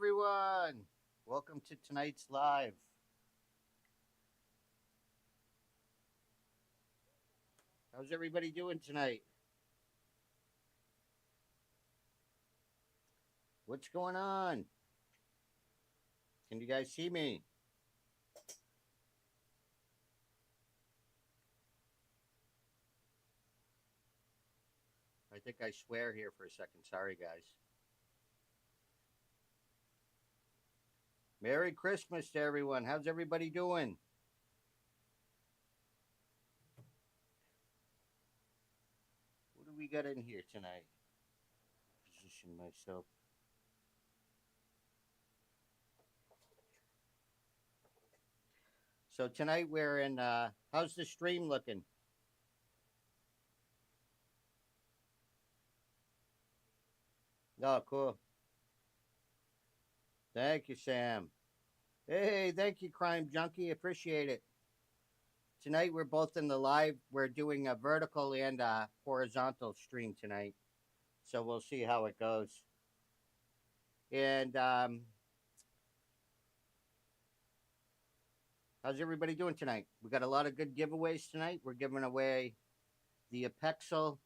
everyone. Welcome to tonight's live. How's everybody doing tonight? What's going on? Can you guys see me? I think I swear here for a second. Sorry, guys. Merry Christmas to everyone. How's everybody doing? What do we got in here tonight? Position myself. So tonight we're in. How's the stream looking? Oh, cool. Thank you, Sam. Hey, thank you, Crime Junkie. Appreciate it. Tonight we're both in the live. We're doing a vertical and a horizontal stream tonight, so we'll see how it goes. And how's everybody doing tonight? We got a lot of good giveaways tonight. We're giving away the APEXEL.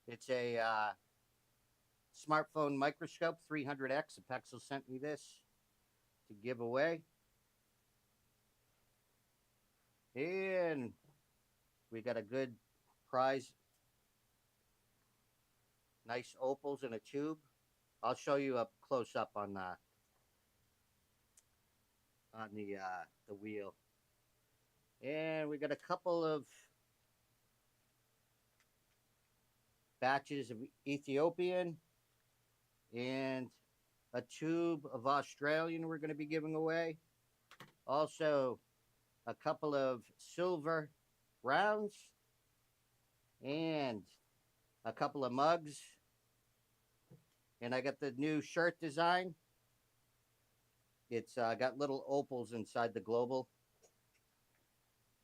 It's a smartphone microscope 300X. APEXEL sent me this to give away. And we got a good prize. Nice opals in a tube. I'll show you up close up on the wheel. And we got a couple of batches of Ethiopian and a tube of Australian we're going to be giving away. Also, a couple of silver rounds and a couple of mugs. And I got the new shirt design. It's got little opals inside the global.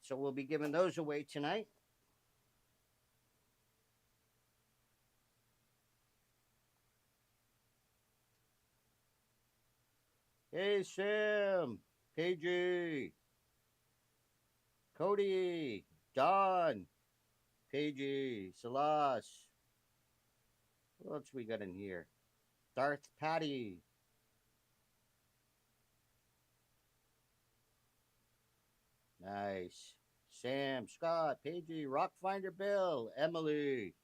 So we'll be giving those away tonight. Hey, Sam, KG, Cody, Don, KG, Salas. What else we got in here? Darth Patty. Nice. Sam, Scott, Paigey, Rockfinder Bill, Emily,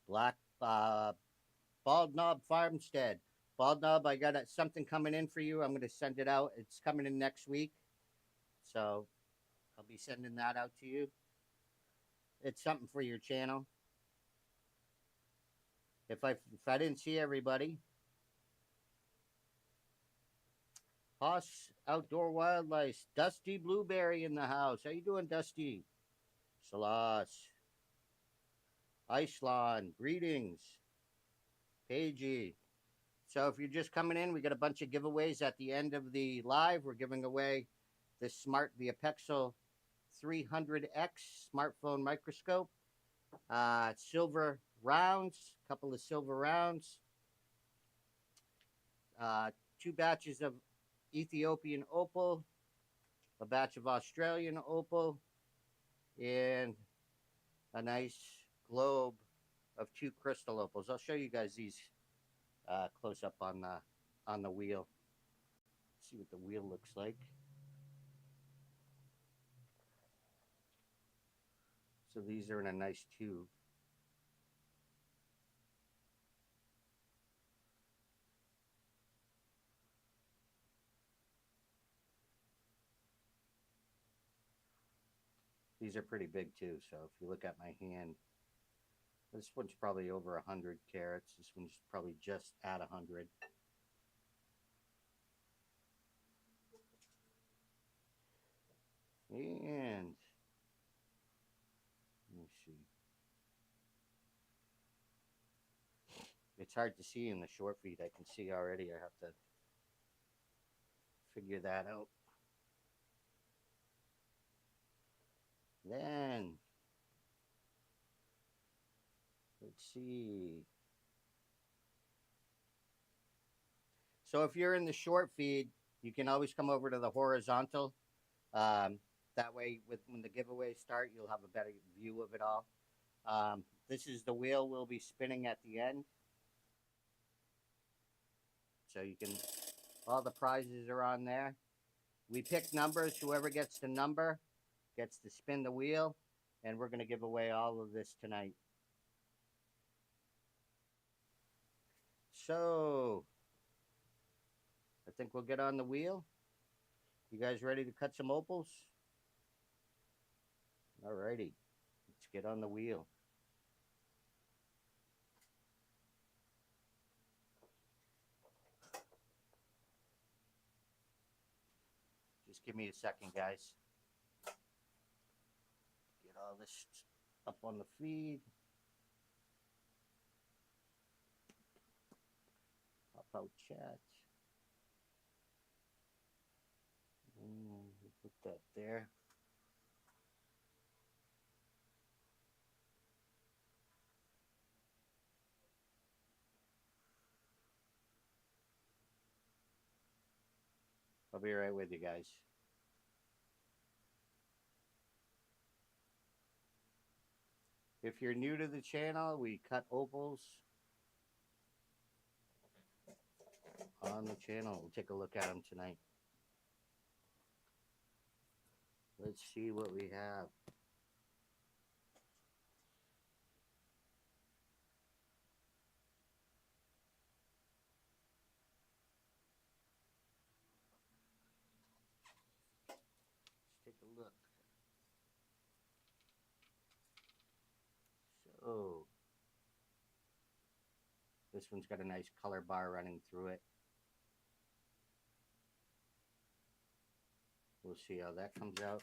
Black Bald Knob Farmstead. Bald Knob, I got something coming in for you. I'm going to send it out. It's coming in next week. So I'll be sending that out to you. It's something for your channel. If I didn't see everybody, Haas Outdoor Wildlife, Dusty Blueberry in the house. How you doing, Dusty? Salas, Iceland, greetings, Paigey. So if you're just coming in, we got a bunch of giveaways at the end of the live. We're giving away the APEXEL 300X smartphone microscope, silver rounds, a couple of silver rounds, two batches of Ethiopian opal, a batch of Australian opal, and a nice globe of two crystal opals. I'll show you guys these close up on the wheel. See what the wheel looks like. So these are in a nice tube. These are pretty big too. So if you look at my hand, this one's probably over 100 carats. This one's probably just at 100. And let me see. It's hard to see in the short feed. I can see already. I have to figure that out. Then let's Let's see. So if you're in the short feed, you can always come over to the horizontal. Um, that way, when the giveaways start, you'll have a better view of it all. This is the wheel we'll be spinning at the end. So you can, all the prizes are on there. We pick numbers. Whoever gets the number gets to spin the wheel. And we're going to give away all of this tonight. So, I think we'll get on the wheel. You guys ready to cut some opals? Alrighty, let's get on the wheel. Just give me a second, guys. Get all this up on the feed. Pop out chat. Put that there. I'll be right with you guys. If you're new to the channel, we cut opals on the channel. We'll take a look at them tonight. Let's see what we have. Let's take a look. So, this one's got a nice color bar running through it. We'll see how that comes out.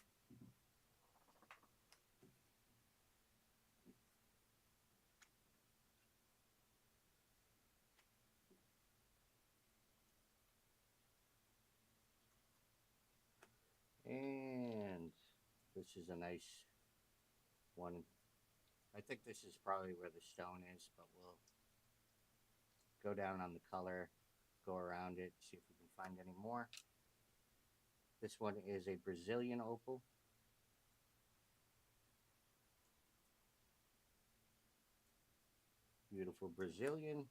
And this is a nice one. I think this is probably where the stone is, but we'll go down on the color, go around it, see if we can find any more. This one is a Brazilian opal. Beautiful Brazilian.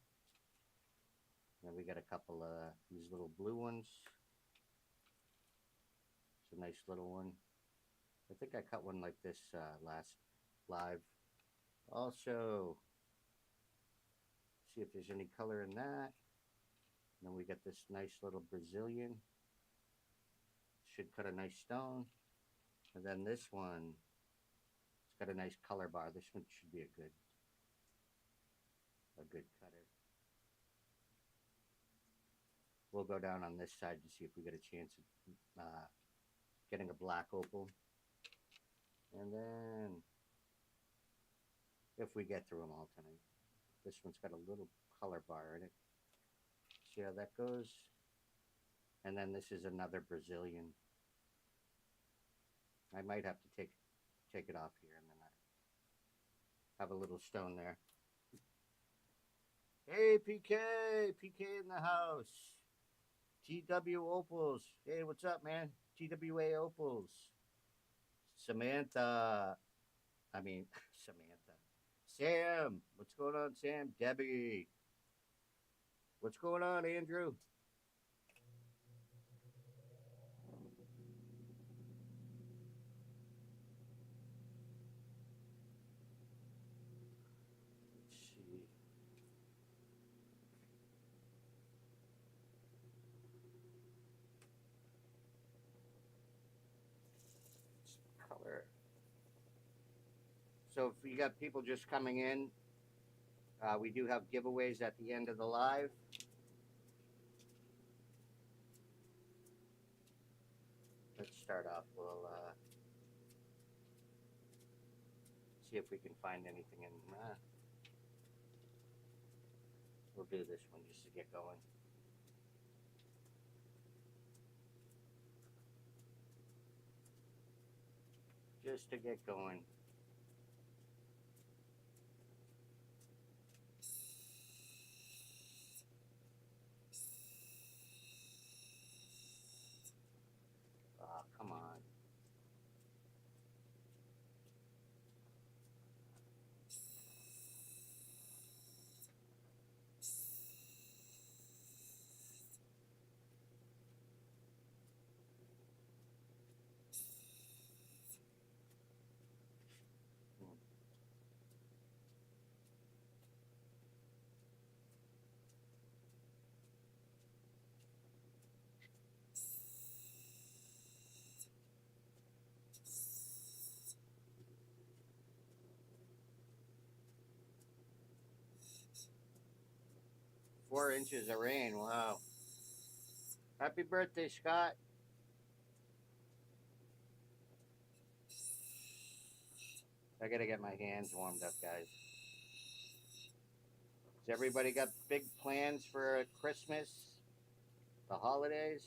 Then we got a couple of these little blue ones. It's a nice little one. I think I cut one like this last live. Also, see if there's any color in that. And then we got this nice little Brazilian. Should cut a nice stone. And then this one, it's got a nice color bar. This one should be a good cutter. We'll go down on this side to see if we get a chance of getting a black opal. And then, if we get through them all tonight, this one's got a little color bar in it. See how that goes? And then this is another Brazilian. I might have to take it off here, and then I have a little stone there. Hey, PK in the house. TW Opals. Hey, what's up, man? TWA Opals. Samantha. Sam. What's going on, Sam? Debbie. What's going on, Andrew? Let's see. Color. So if you got people just coming in, we do have giveaways at the end of the live. Let's start off. We'll see if we can find anything in. We'll do this one just to get going. Just to get going. 4 inches of rain. Wow. Happy birthday, Scott. I gotta get my hands warmed up, guys. Has everybody got big plans for Christmas, the holidays?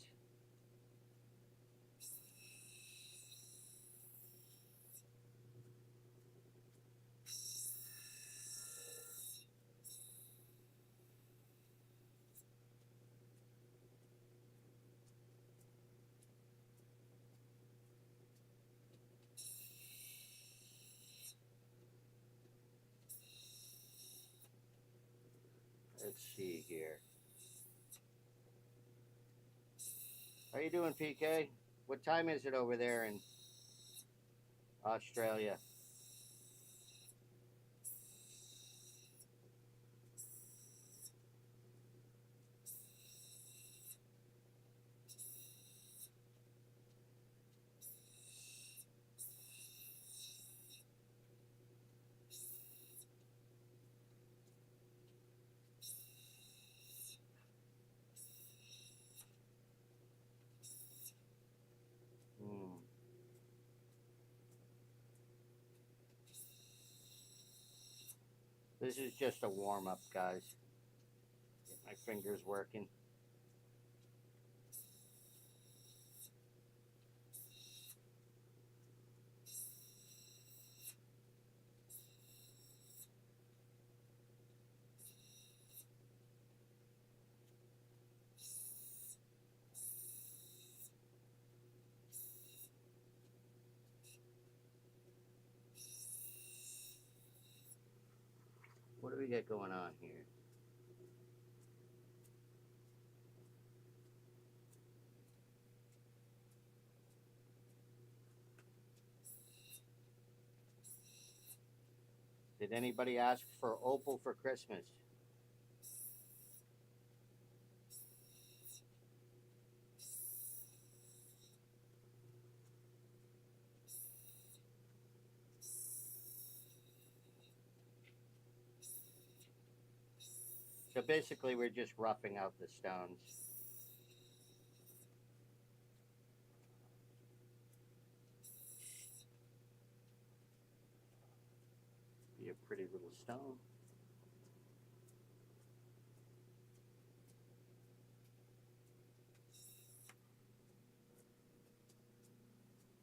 Let's see here. How you doing, PK? What time is it over there in Australia? Hmm. This is just a warm up, guys. Get my fingers working. What do we got going on here? Did anybody ask for Opal for Christmas? So basically, we're just roughing out the stones. Be a pretty little stone.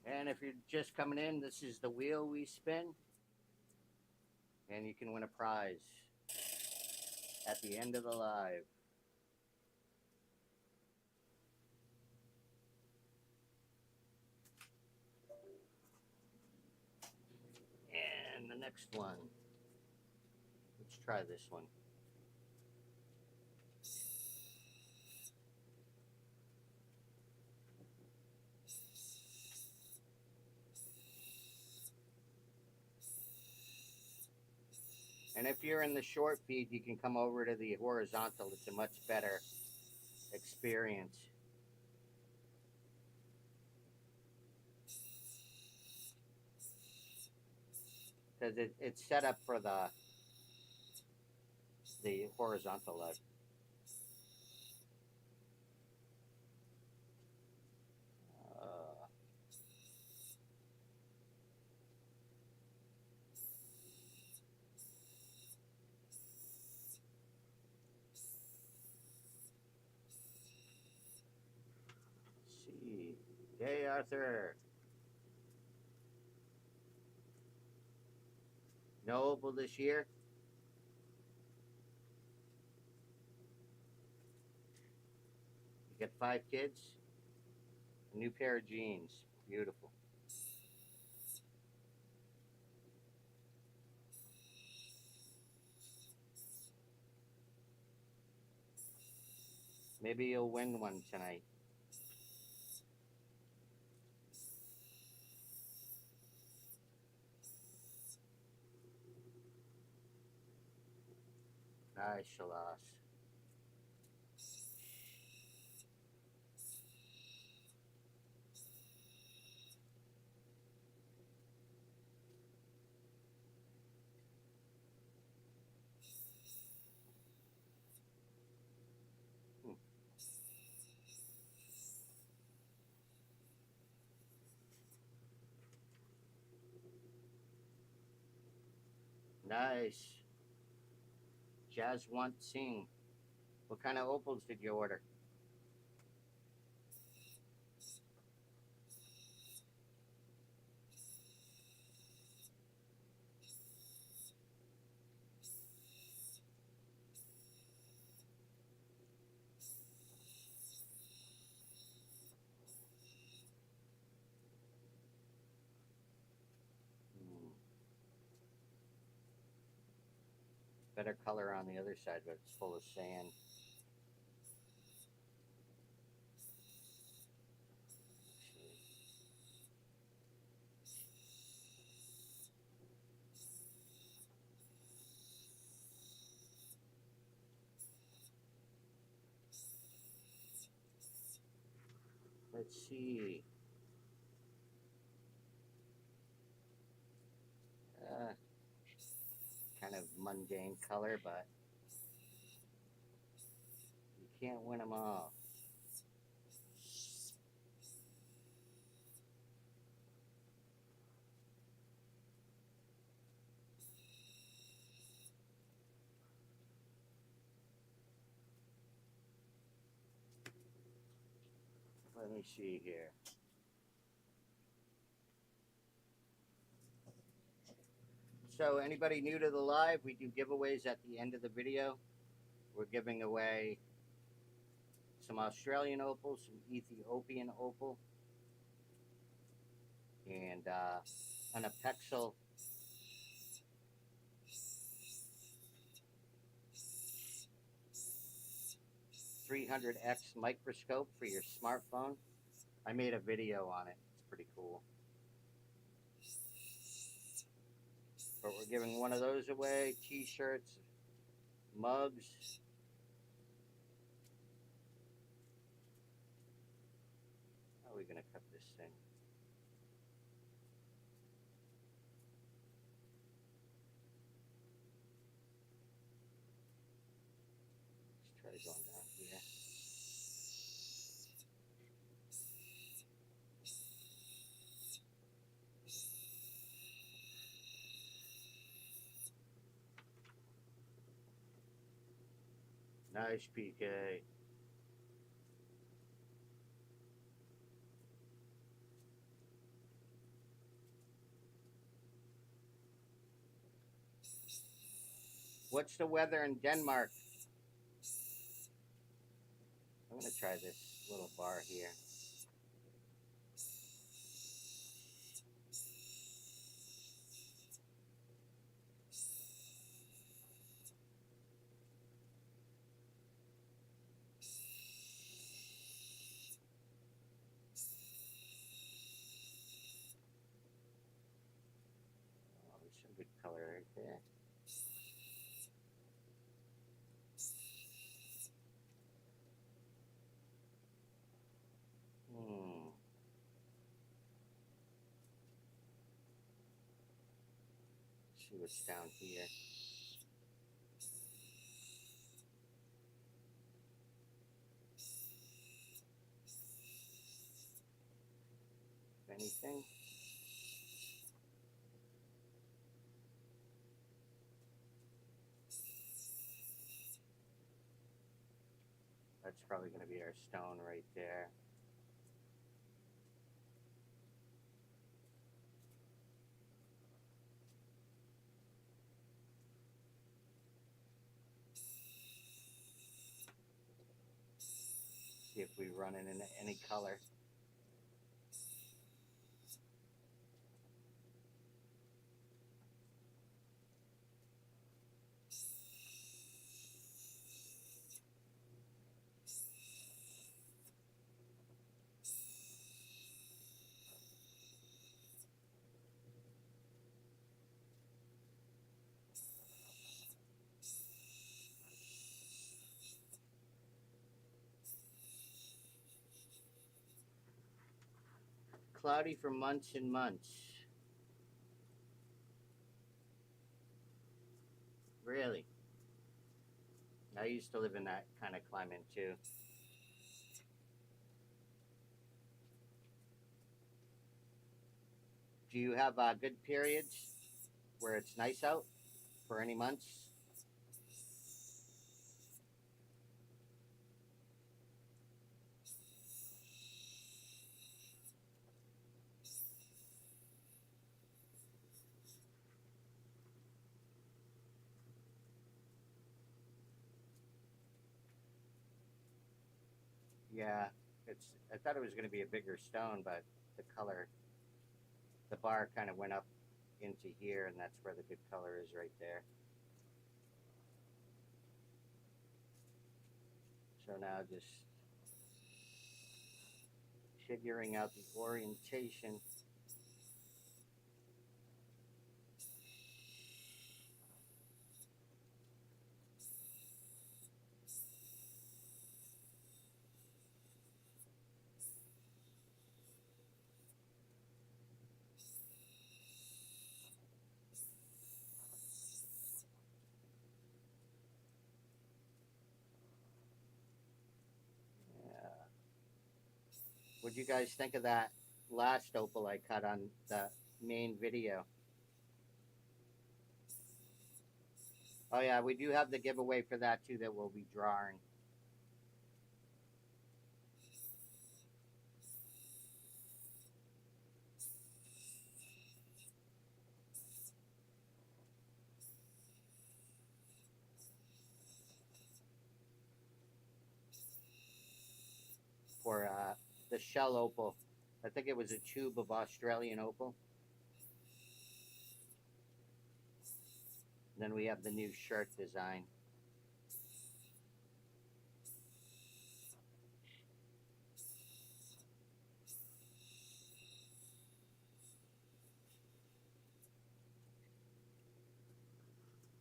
And if you're just coming in, this is the wheel we spin. And you can win a prize at the end of the live. And the next one. Let's try this one. And if you're in the short feed, you can come over to the horizontal. It's a much better experience. Because it's set up for the horizontal leg. Let's see. Hey, Arthur. No Opal this year? You got 5 kids? A new pair of jeans. Beautiful. Maybe you'll win one tonight. Nice, Shalas. Nice. Jaswant Singh. What kind of opals did you order? Hmm. Better color on the other side, but it's full of sand. Let's see. Uh, Kind of mundane color, but you can't win them all. Let me see here. So anybody new to the live, we do giveaways at the end of the video. We're giving away some Australian opal, some Ethiopian opal, and an APEXEL 300X microscope for your smartphone. I made a video on it. It's pretty cool. But we're giving one of those away, t-shirts, mugs. How are we going to cut this thing? Let's try going down here. Nice PK. What's the weather in Denmark? I'm going to try this little bar here. Oh, there's some good color right there. See what's down here. Anything? That's probably going to be our stone right there. See if we run it in any color. Cloudy for months and months. Really? I used to live in that kind of climate too. Do you have good periods where it's nice out? for any months. Yeah, it's. I thought it was going to be a bigger stone, but the color, the bar kind of went up into here, and that's where the good color is right there. So now just figuring out the orientation. Yeah. What'd you guys think of that last opal I cut on the main video? Oh yeah, we do have the giveaway for that too that we'll be drawing. For the shell opal. I think it was a tube of Australian opal. And then we have the new shirt design.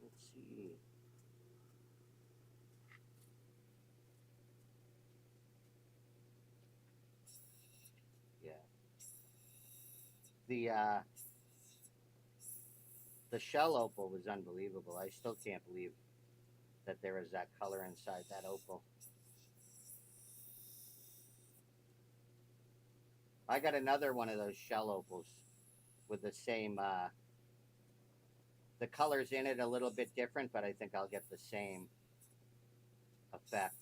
Let's see. Yeah. The shell opal was unbelievable. I still can't believe that there was that color inside that opal. I got another one of those shell opals with the same the colors in it a little bit different, but I think I'll get the same effect.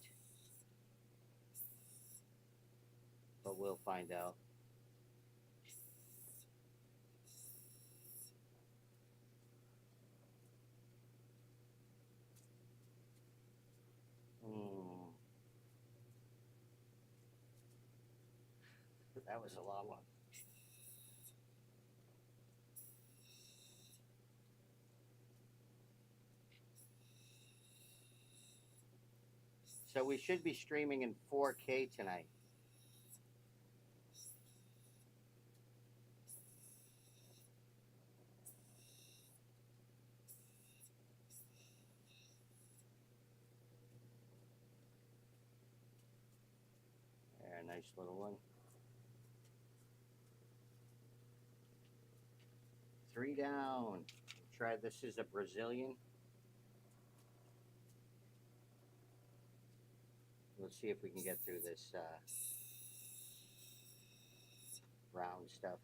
But we'll find out. Mm, that was a long one. So we should be streaming in 4K tonight. There, nice little one. 3 down. Try this is a Brazilian. Let's see if we can get through this round stuff.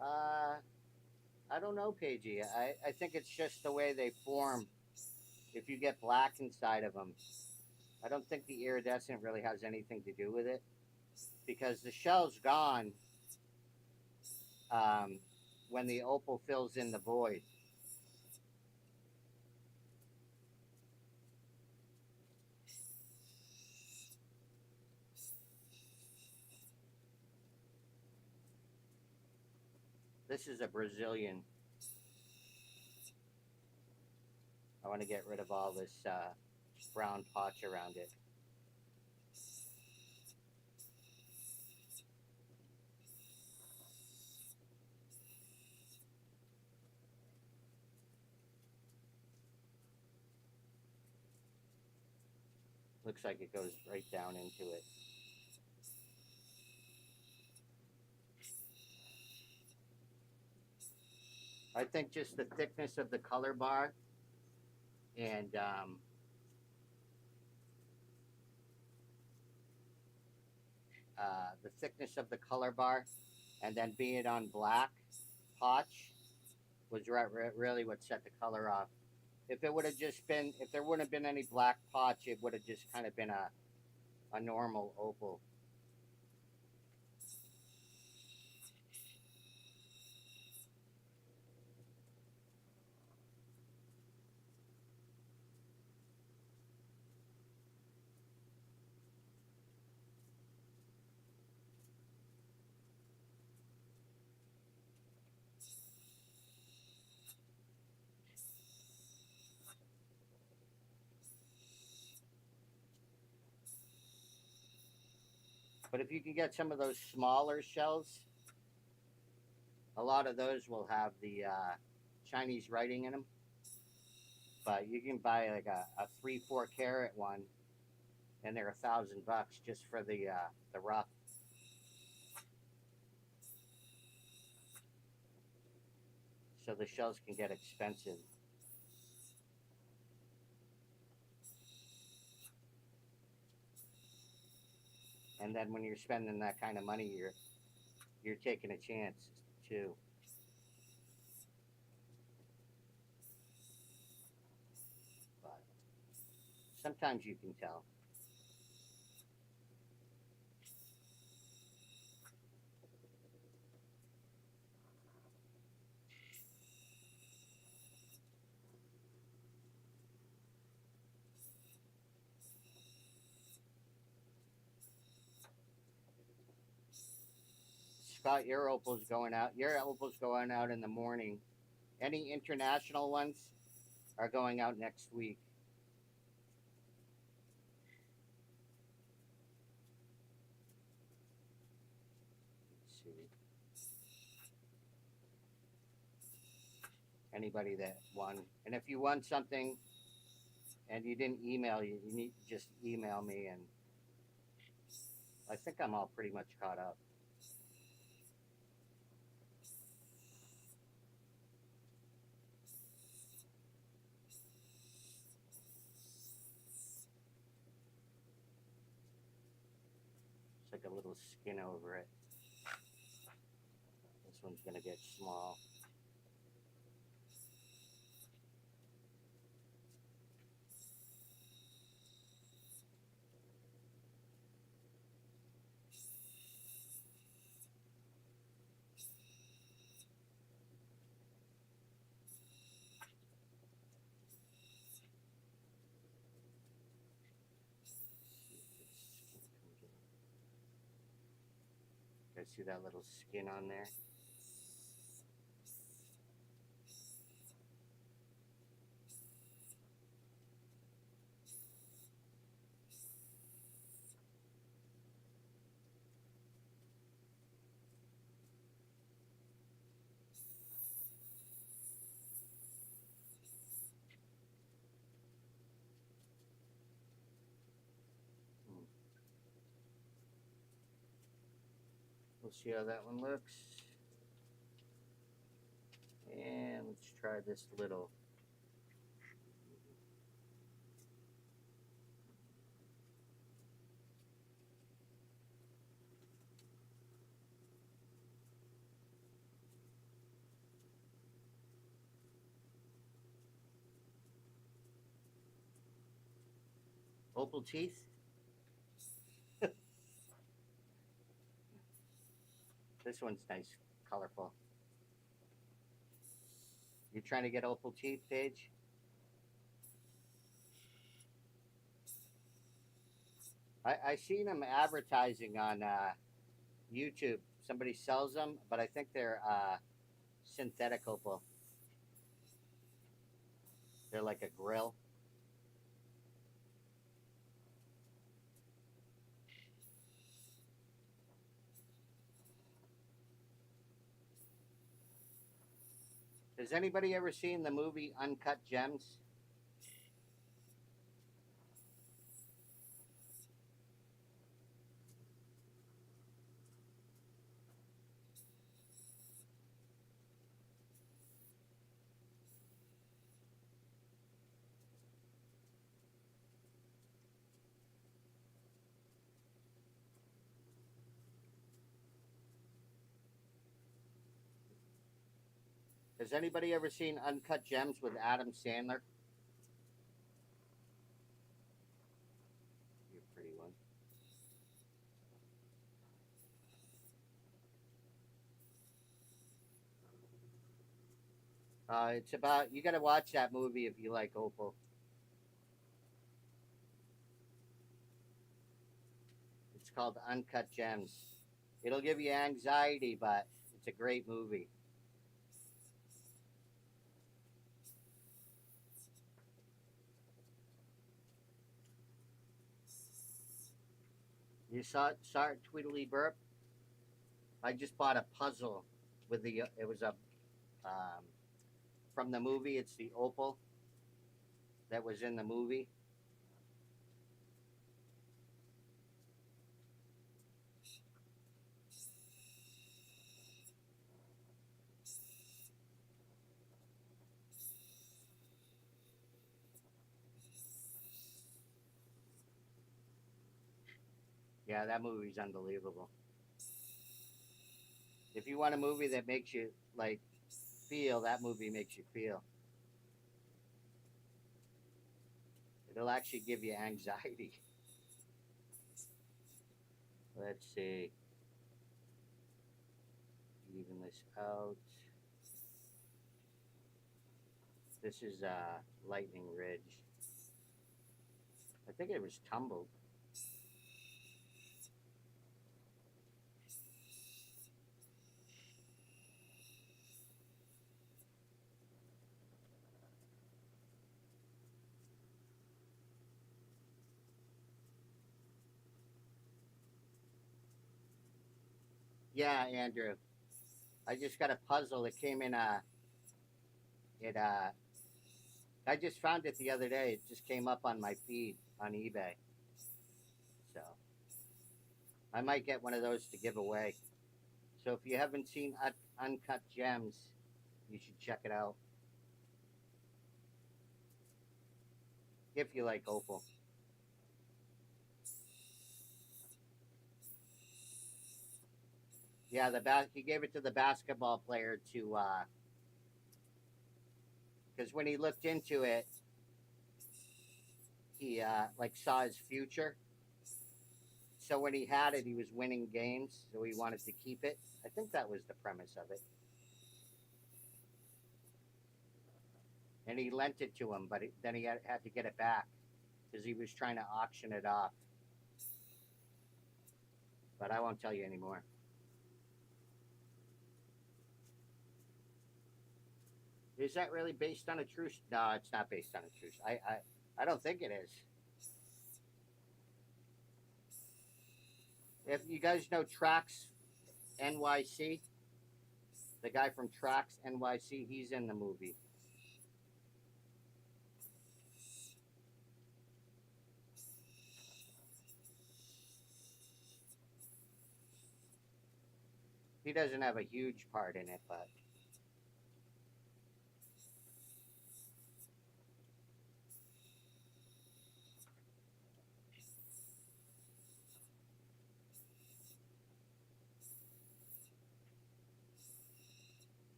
Uh, I don't know, Paigey. I think it's just the way they form. If you get black inside of them, I don't think the iridescent really has anything to do with it because the shell's gone um, when the opal fills in the void. This is a Brazilian. I want to get rid of all this brown potch around it. Looks like it goes right down into it. I think just the thickness of the color bar and the thickness of the color bar, and then being on black potch was really what set the color off. If it would have just been, if there wouldn't have been any black potch, it would have just kind of been a normal opal. But if you can get some of those smaller shells, a lot of those will have the Chinese writing in them. But you can buy like a 3-4 carat one, and they're $1,000 just for the rough. So the shells can get expensive. And then when you're spending that kind of money, you're taking a chance too. But sometimes you can tell. Scott, your opal's going out. Your opal's going out in the morning. Any international ones are going out next week. Let's see. Anybody that won. And if you won something and you didn't email, you need to just email me, and I think I'm all pretty much caught up. It's like a little skin over it. This one's gonna get small. Guys, see that little skin on there? We'll see how that one looks. And let's try this little. Opal teeth. This one's nice, colorful. You trying to get opal teeth, Paige? I seen them advertising on YouTube. Somebody sells them, but I think they're synthetic opal. They're like a grill. Has anybody ever seen the movie Uncut Gems? Has anybody ever seen Uncut Gems with Adam Sandler? You're a pretty one. It's about, you got to watch that movie if you like Opal. It's called Uncut Gems. It'll give you anxiety, but it's a great movie. You saw it, Tweedly Burp? I just bought a puzzle with it was a, um, from the movie, it's the Opal that was in the movie. Yeah, that movie's unbelievable. If you want a movie that makes you like feel, that movie makes you feel. It'll actually give you anxiety. Let's see. Even this out. This is Lightning Ridge. I think it was tumbled. Yeah, Andrew. I just got a puzzle. It came in it I just found it the other day. It just came up on my feed on eBay. So I might get one of those to give away. So if you haven't seen Uncut Gems, you should check it out. If you like Opal. Yeah, he gave it to the basketball player to because when he looked into it, he like saw his future. So when he had it, he was winning games, so he wanted to keep it. I think that was the premise of it. And he lent it to him, but then he had to get it back because he was trying to auction it off. But I won't tell you anymore. Is that really based on a true? No, it's not based on a true. I don't think it is. If you guys know Tracks NYC, the guy from Tracks NYC, he's in the movie. He doesn't have a huge part in it, but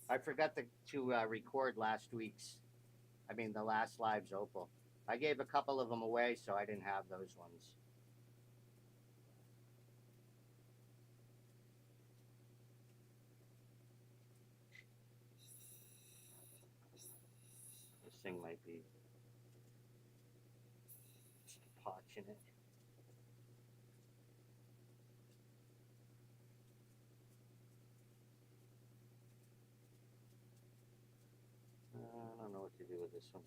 I forgot to record last week's. I mean, the last live's Opal. I gave a couple of them away, so I didn't have those ones. This thing might be just a potch in it. I don't know what to do with this one.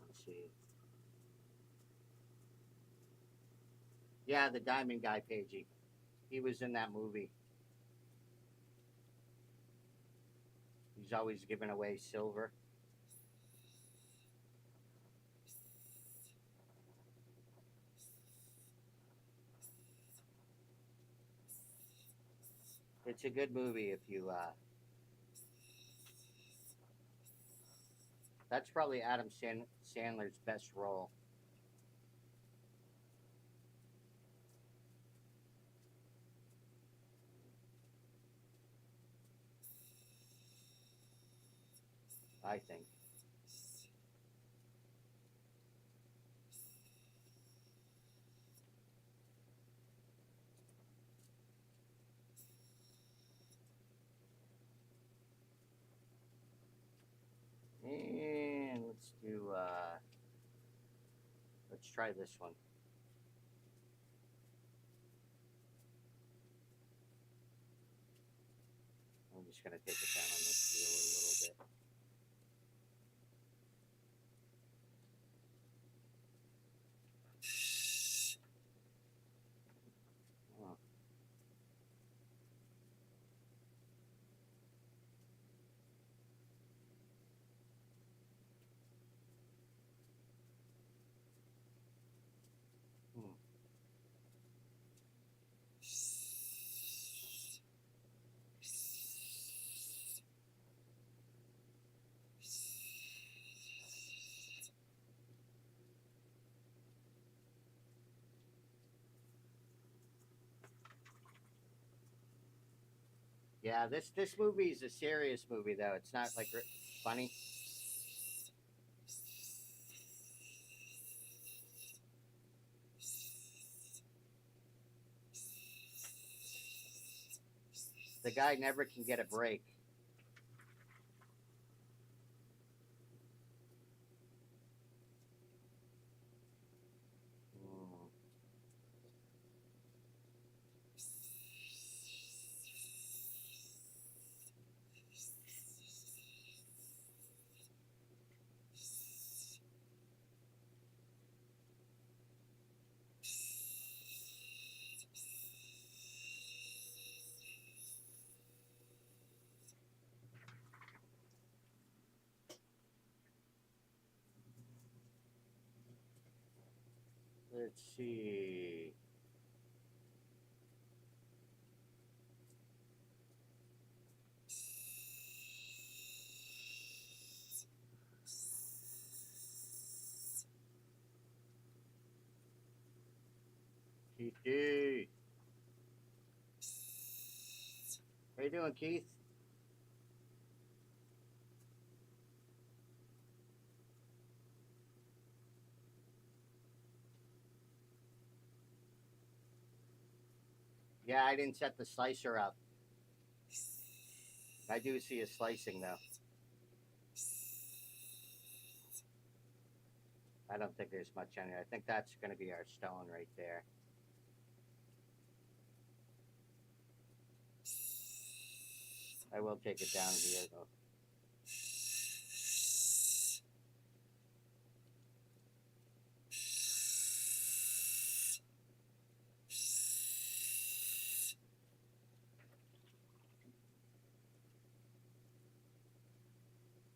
Let's see. Yeah, the Diamond Guy, Pagey. He was in that movie. He's always giving away silver. It's a good movie if you That's probably Adam Sandler's best role. I think. And let's try this one. I'm just gonna take it down on this wheel a little bit. Oh. Hmm. Yeah, this movie is a serious movie though. It's not like funny. The guy never can get a break. Hmm. Let's see. Keith. How you doing, Keith? Yeah, I didn't set the slicer up. I do see a slicing though. I don't think there's much on it. I think that's going to be our stone right there. I will take it down here though.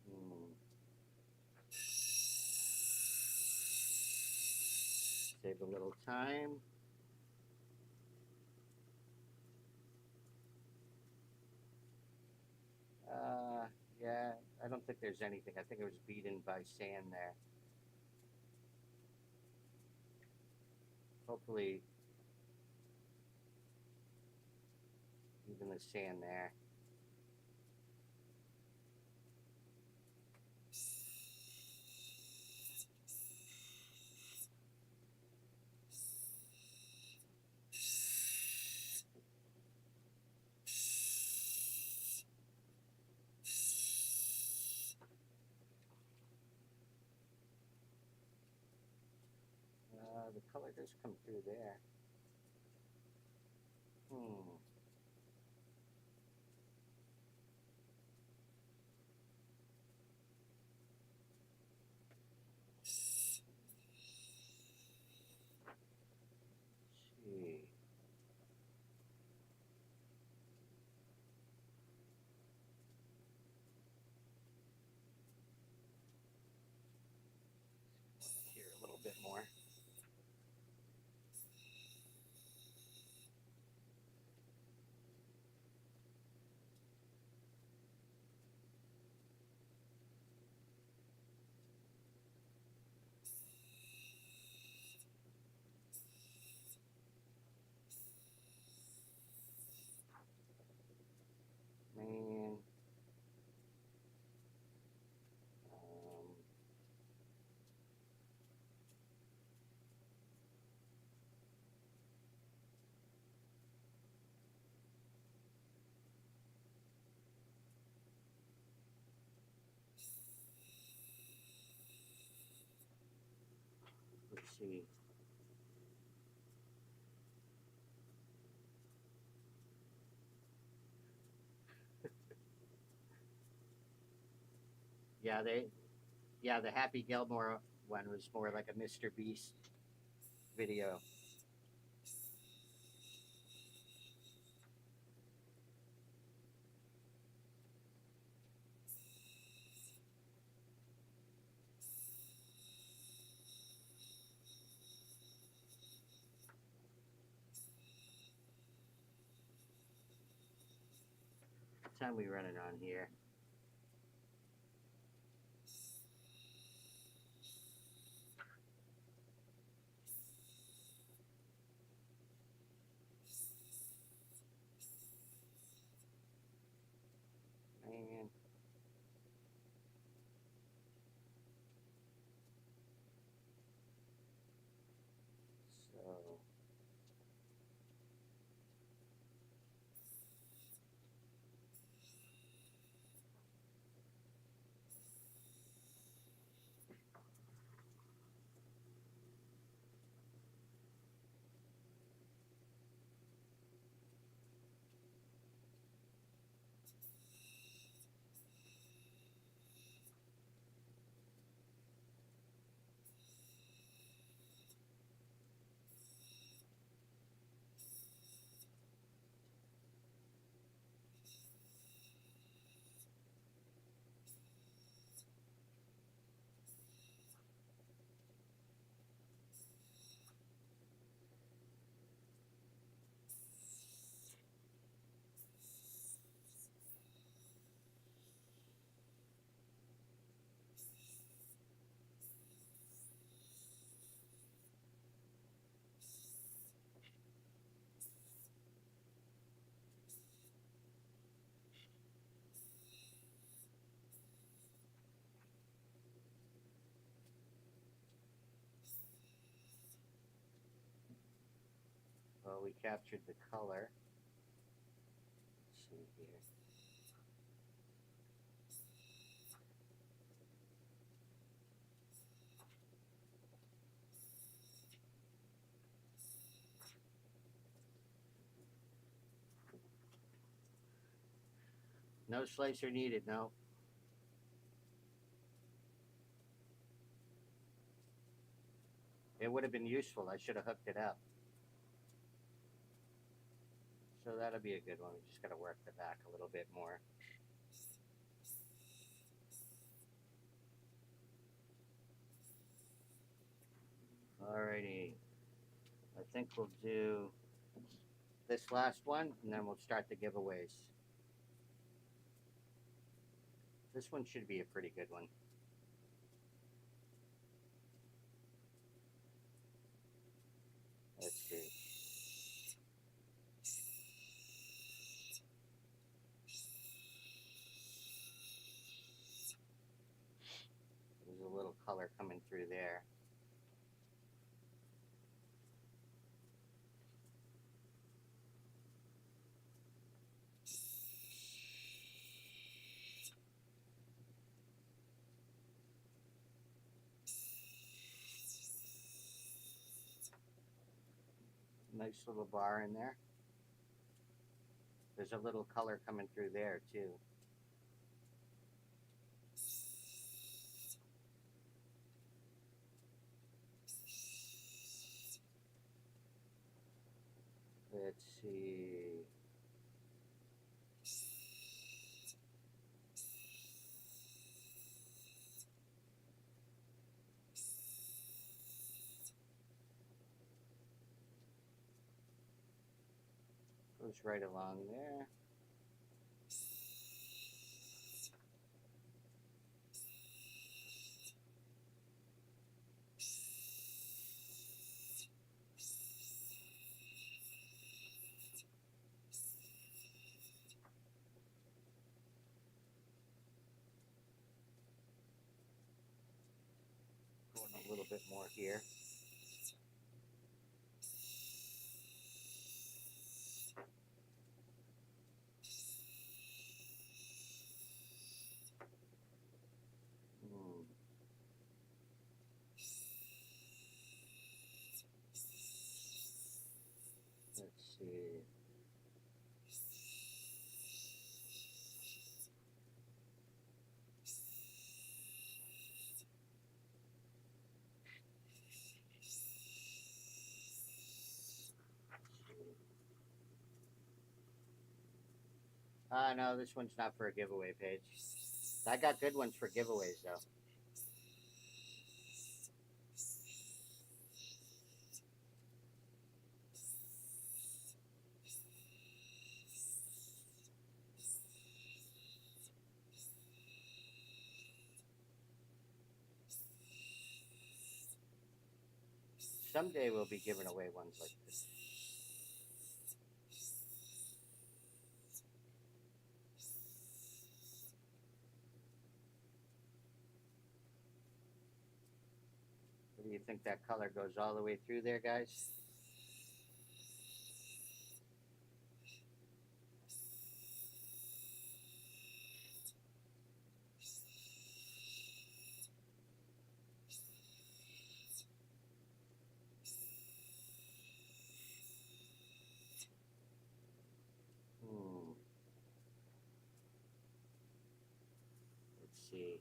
Hmm. Save a little time. Yeah, I don't think there's anything. I think it was beaten by sand there. Hopefully, even the sand there. The color does come through there. Hmm. Let's see. Here a little bit more. see. Yeah, the Happy Gilmore one was more like a Mr. Beast video. What time we running on here? Man. So well, we captured the color. Let's see here. No slicer needed, no. It would have been useful. I should have hooked it up. So that'll be a good one. We just got to work the back a little bit more. Alrighty. I think we'll do this last one and then we'll start the giveaways. This one should be a pretty good one. Let's see. There's a little color coming through there. Nice little bar in there. There's a little color coming through there too. Let's see. Goes right along there. Going a little bit more here. see. No, this one's not for a giveaway page. I got good ones for giveaways, though. Someday we'll be giving away ones like this. What do you think that color goes all the way through there, guys? Hmm. Let's see.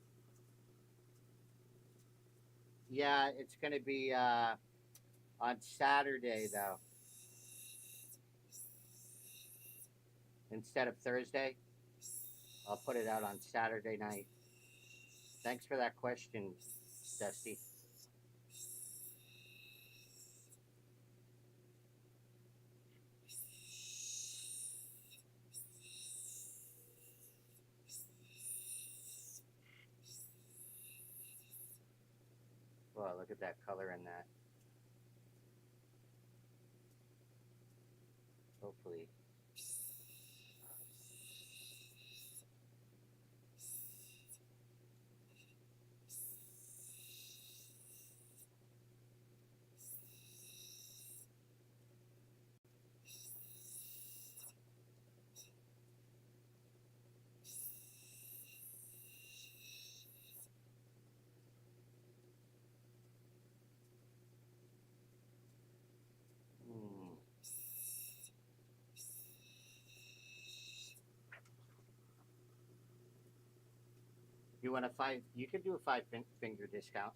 Yeah, it's going to be on Saturday, though, instead of Thursday. I'll put it out on Saturday night. Thanks for that question, Dusty. Well, look at that color in that. Hopefully. Hmm. You want a five? You could do a finger discount.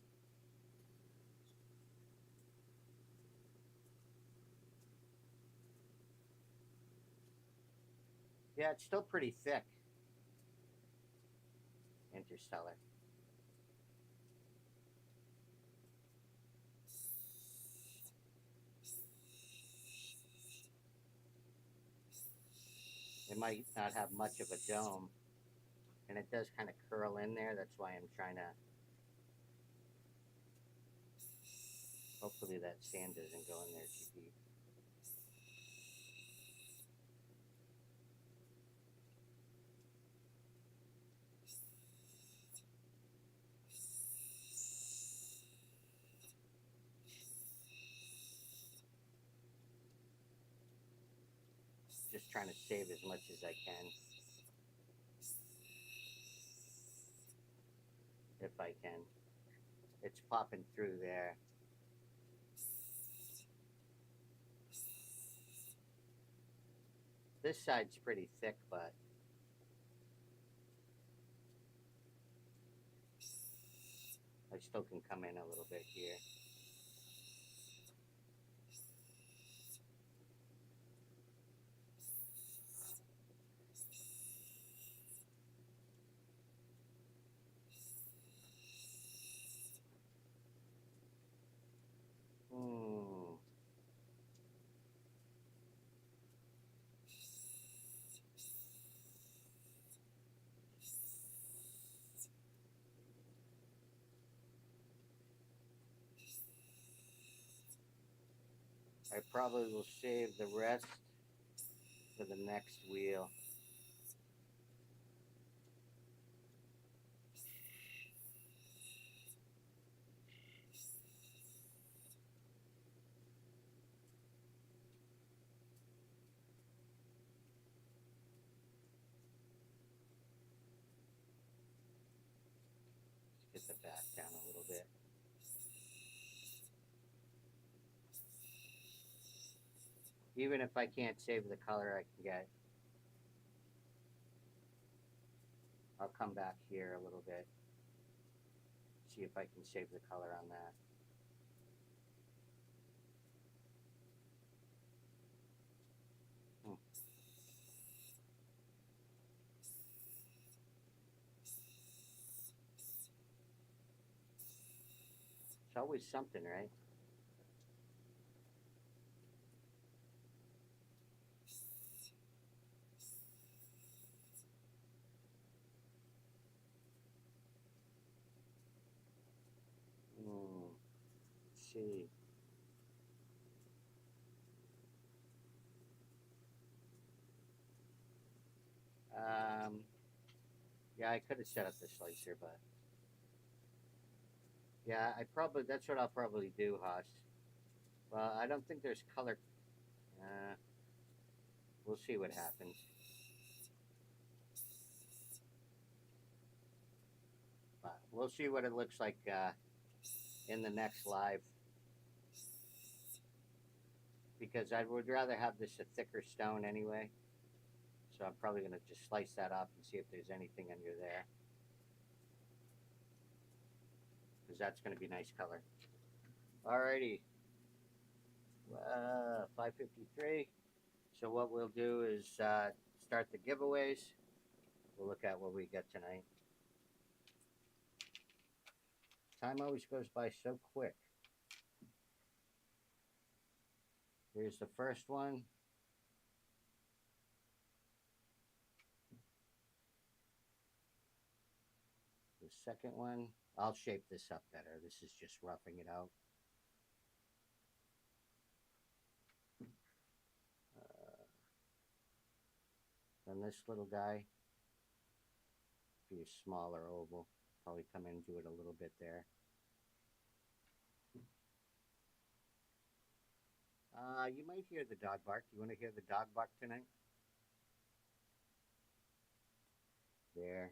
Yeah, it's still pretty thick. Interstellar. It might not have much of a dome, and it does kind of curl in there. That's why I'm trying to. Hopefully that sand doesn't go in there too deep. Just trying to save as much as I can, if I can. It's popping through there. This side's pretty thick, but I still can come in a little bit here. Hmm. I probably will save the rest for the next wheel. Let's get the back down a little bit. Even if I can't save the color, I can get. I'll come back here a little bit, see if I can save the color on that. It's always something, right? Let's see. Um, yeah, I could have set up the slicer, but yeah, that's what I'll probably do, Haas. Well, I don't think there's color. Uh, we'll see what happens. But we'll see what it looks like in the next live. Because I would rather have this a thicker stone anyway. So I'm probably going to just slice that up and see if there's anything under there. Because that's going to be nice color. Alrighty. 5:53. So what we'll do is start the giveaways. We'll look at what we get tonight. Time always goes by so quick. Here's the first one. The second one. I'll shape this up better. This is just roughing it out. Then this little guy. Be a smaller oval. Probably come into it a little bit there. You might hear the dog bark. You want to hear the dog bark tonight? There.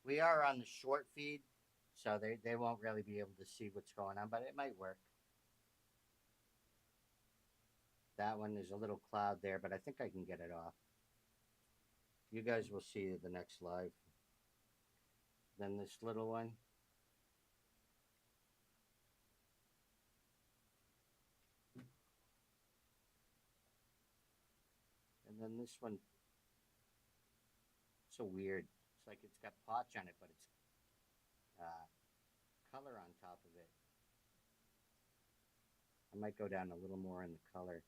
We are on the short feed, so they won't really be able to see what's going on, but it might work. That one, there's a little cloud there, but I think I can get it off. You guys will see the next live. Then this little one. And then this one. So weird. It's like it's got potch on it, but it's color on top of it. I might go down a little more in the color.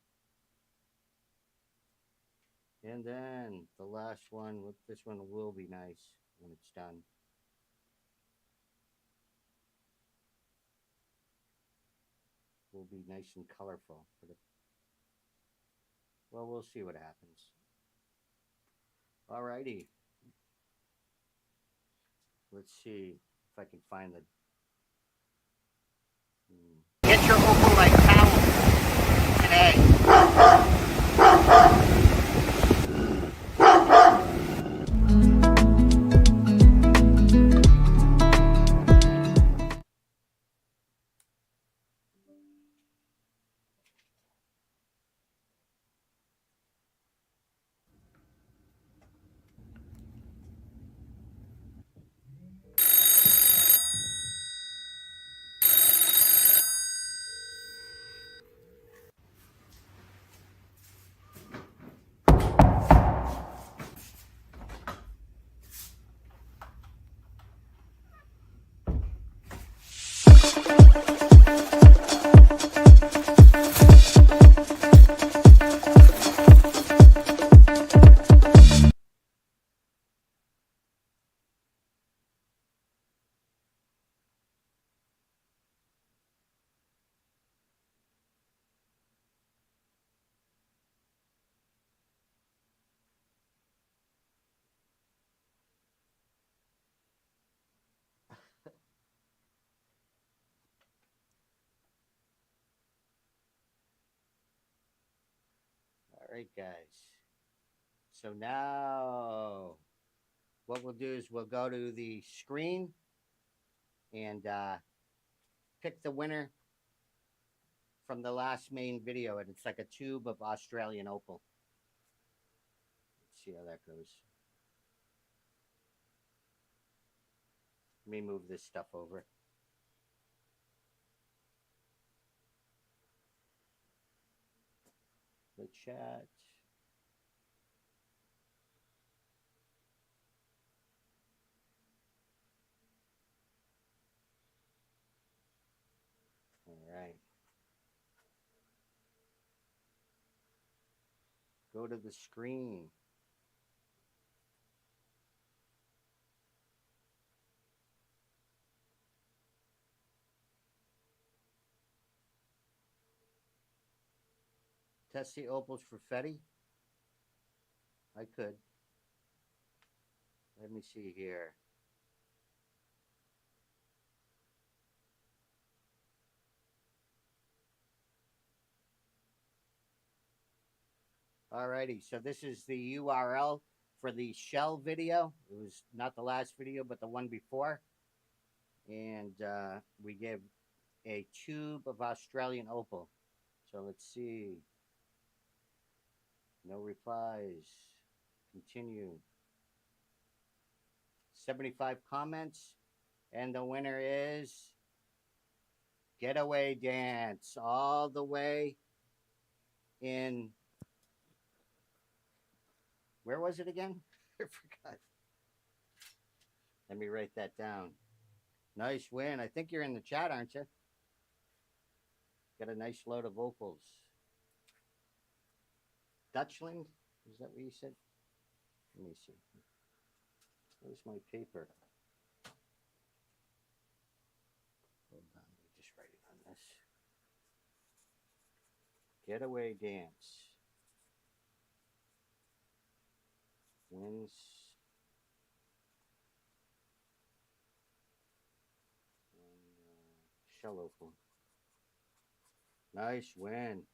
And then the last one, this one will be nice when it's done. Will be nice and colorful. Well, we'll see what happens. Alrighty. Let's see if I can find the. Get your Opal like towel today. All right, guys. So now what we'll do is we'll go to the screen and pick the winner from the last main video, and it's like a tube of Australian opal. Let's see how that goes. Let me move this stuff over. The chat. All right. Go to the screen. Test the opals for Fetty? I could. Let me see here. Alrighty, so this is the URL for the shell video. It was not the last video, but the one before. And we gave a tube of Australian opal. So let's see. No replies. Continue. 75 comments. And the winner is Getaway Dance. All the way in... Where was it again? I forgot. Let me write that down. Nice win. I think you're in the chat, aren't you? Got a nice load of opals. Dutchland? Is that what you said? Let me see. Where's my paper? Hold on. Let me just write it on this. Getaway Dance. Wins. Shell opal. Nice win.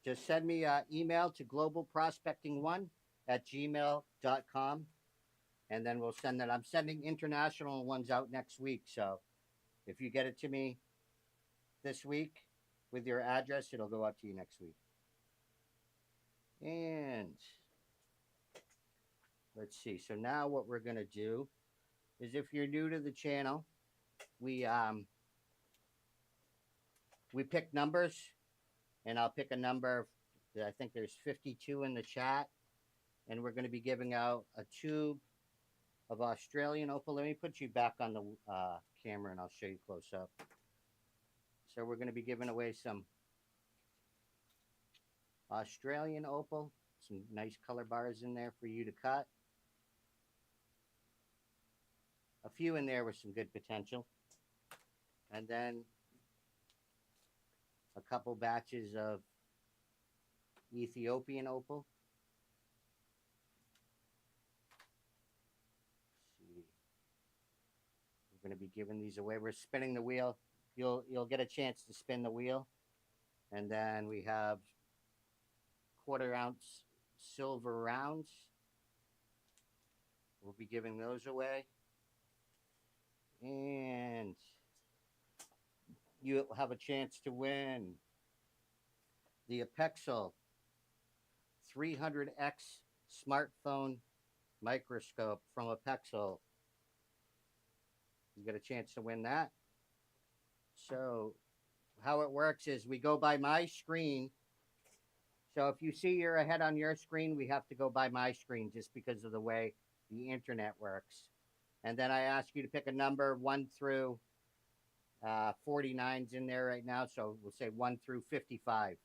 Just send me an email to globalprospecting1@gmail.com, and then we'll send that. I'm sending international ones out next week, so if you get it to me this week with your address, it'll go out to you next week. And let's see. So now what we're going to do is, if you're new to the channel, we pick numbers, and I'll pick a number. I think there's 52 in the chat, and we're going to be giving out a tube of Australian opal. Let me put you back on the camera, and I'll show you close up. So we're going to be giving away some Australian opal, some nice color bars in there for you to cut. A few in there with some good potential. And then a couple batches of Ethiopian opal. Let's see. We're going to be giving these away. We're spinning the wheel. You'll get a chance to spin the wheel. And then we have 1/4 ounce silver rounds. We'll be giving those away. And you'll have a chance to win the APEXEL 300X smartphone microscope from APEXEL. You get a chance to win that. So how it works is we go by my screen. So if you see you're ahead on your screen, we have to go by my screen just because of the way the internet works. And then I ask you to pick a number 1 through 49's in there right now. So we'll say 1 through 55.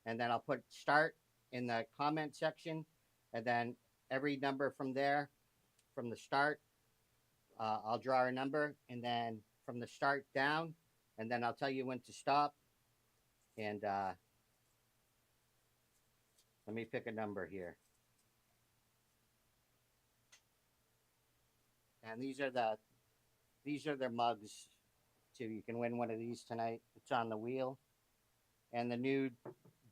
And then I'll put start in the comment section. And then every number from there, from the start, I'll draw a number. And then from the start down, and then I'll tell you when to stop. And let me pick a number here. And these are their mugs too. You can win one of these tonight. It's on the wheel. And the new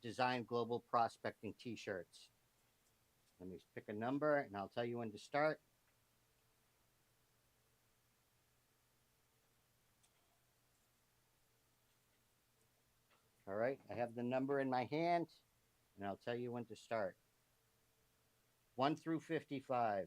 design global prospecting t-shirts. Let me pick a number and I'll tell you when to start. All right, I have the number in my hand, and I'll tell you when to start. 1 through 55.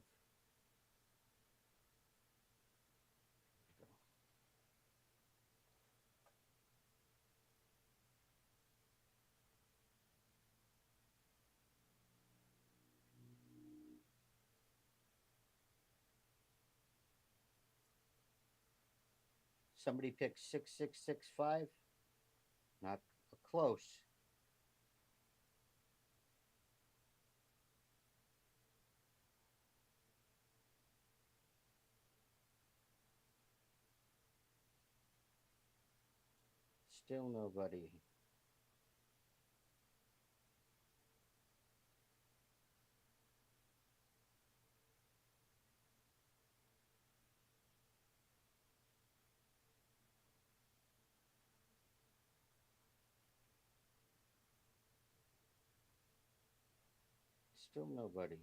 Somebody picked 6665. Not close. Still nobody. Still nobody.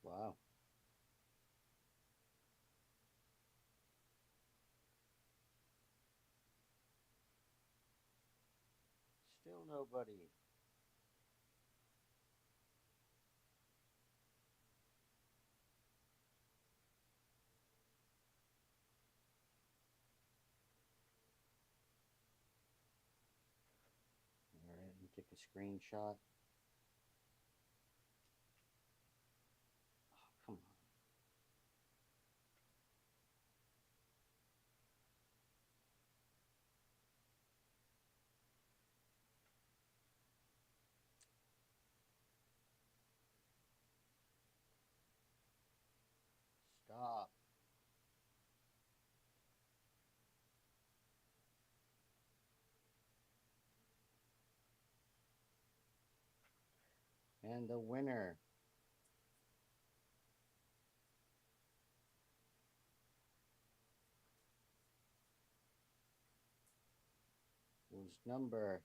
Wow. Still nobody. All right, let me take a screenshot. Oh, come on. Stop. And the winner was number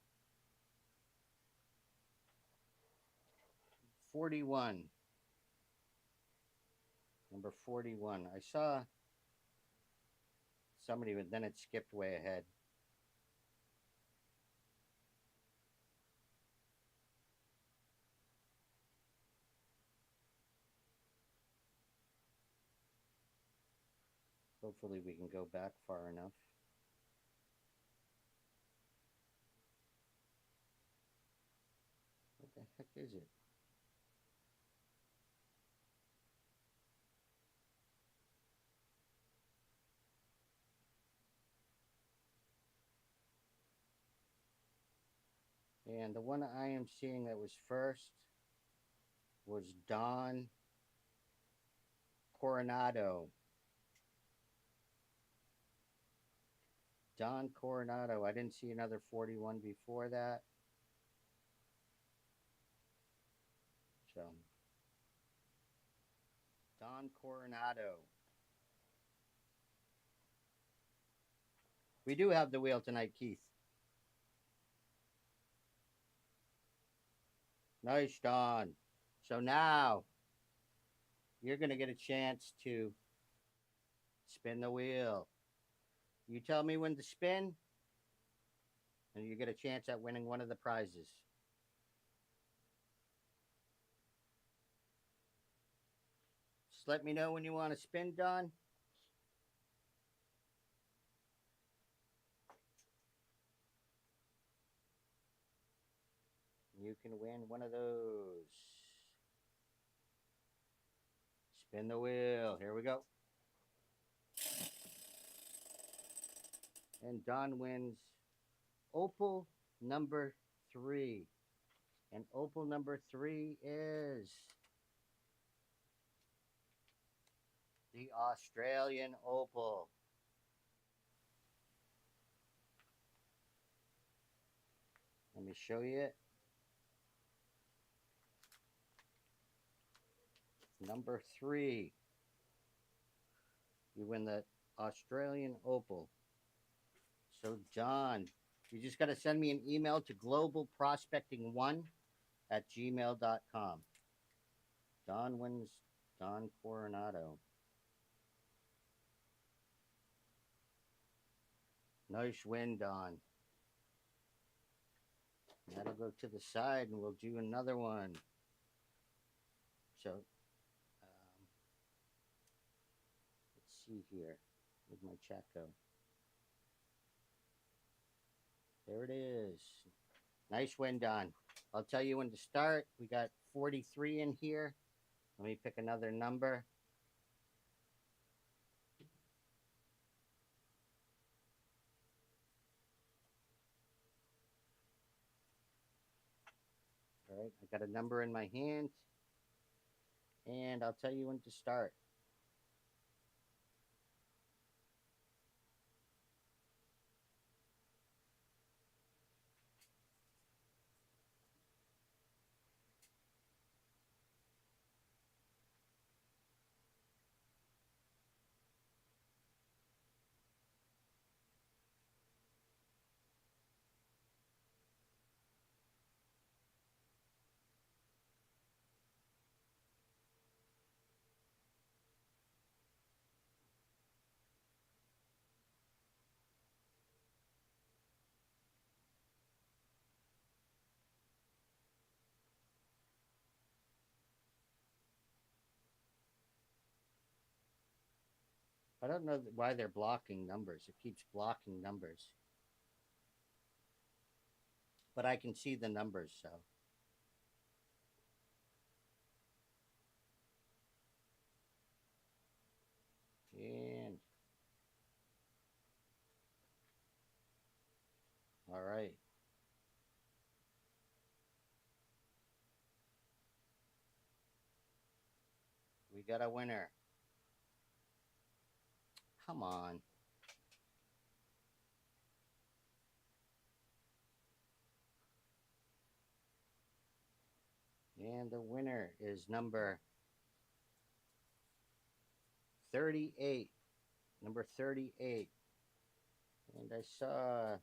41. Number 41. I saw somebody, but then it skipped way ahead. Hopefully we can go back far enough. What the heck is it? And the one I am seeing that was first was Don Coronado. Don Coronado. I didn't see another 41 before that. So, Don Coronado. We do have the wheel tonight, Keith. Nice, Don. So now you're going to get a chance to spin the wheel. You tell me when to spin, and you get a chance at winning one of the prizes. Just let me know when you want to spin, Don. You can win one of those. Spin the wheel. Here we go. And Don wins Opal number 3. And Opal number 3 is the Australian Opal. Let me show you it. Number 3. You win the Australian Opal. So, John, you just got to send me an email to globalprospecting1@gmail.com. Don wins Don Coronado. Nice wind on. That'll go to the side and we'll do another one. So, let's see here. Where'd my chat go? There it is. Nice wind on. I'll tell you when to start. We got 43 in here. Let me pick another number. All right, I got a number in my hand. And I'll tell you when to start. I don't know why they're blocking numbers. It keeps blocking numbers. But I can see the numbers, so. And all right. We got a winner. Come on. And the winner is number 38. Number 38. And I saw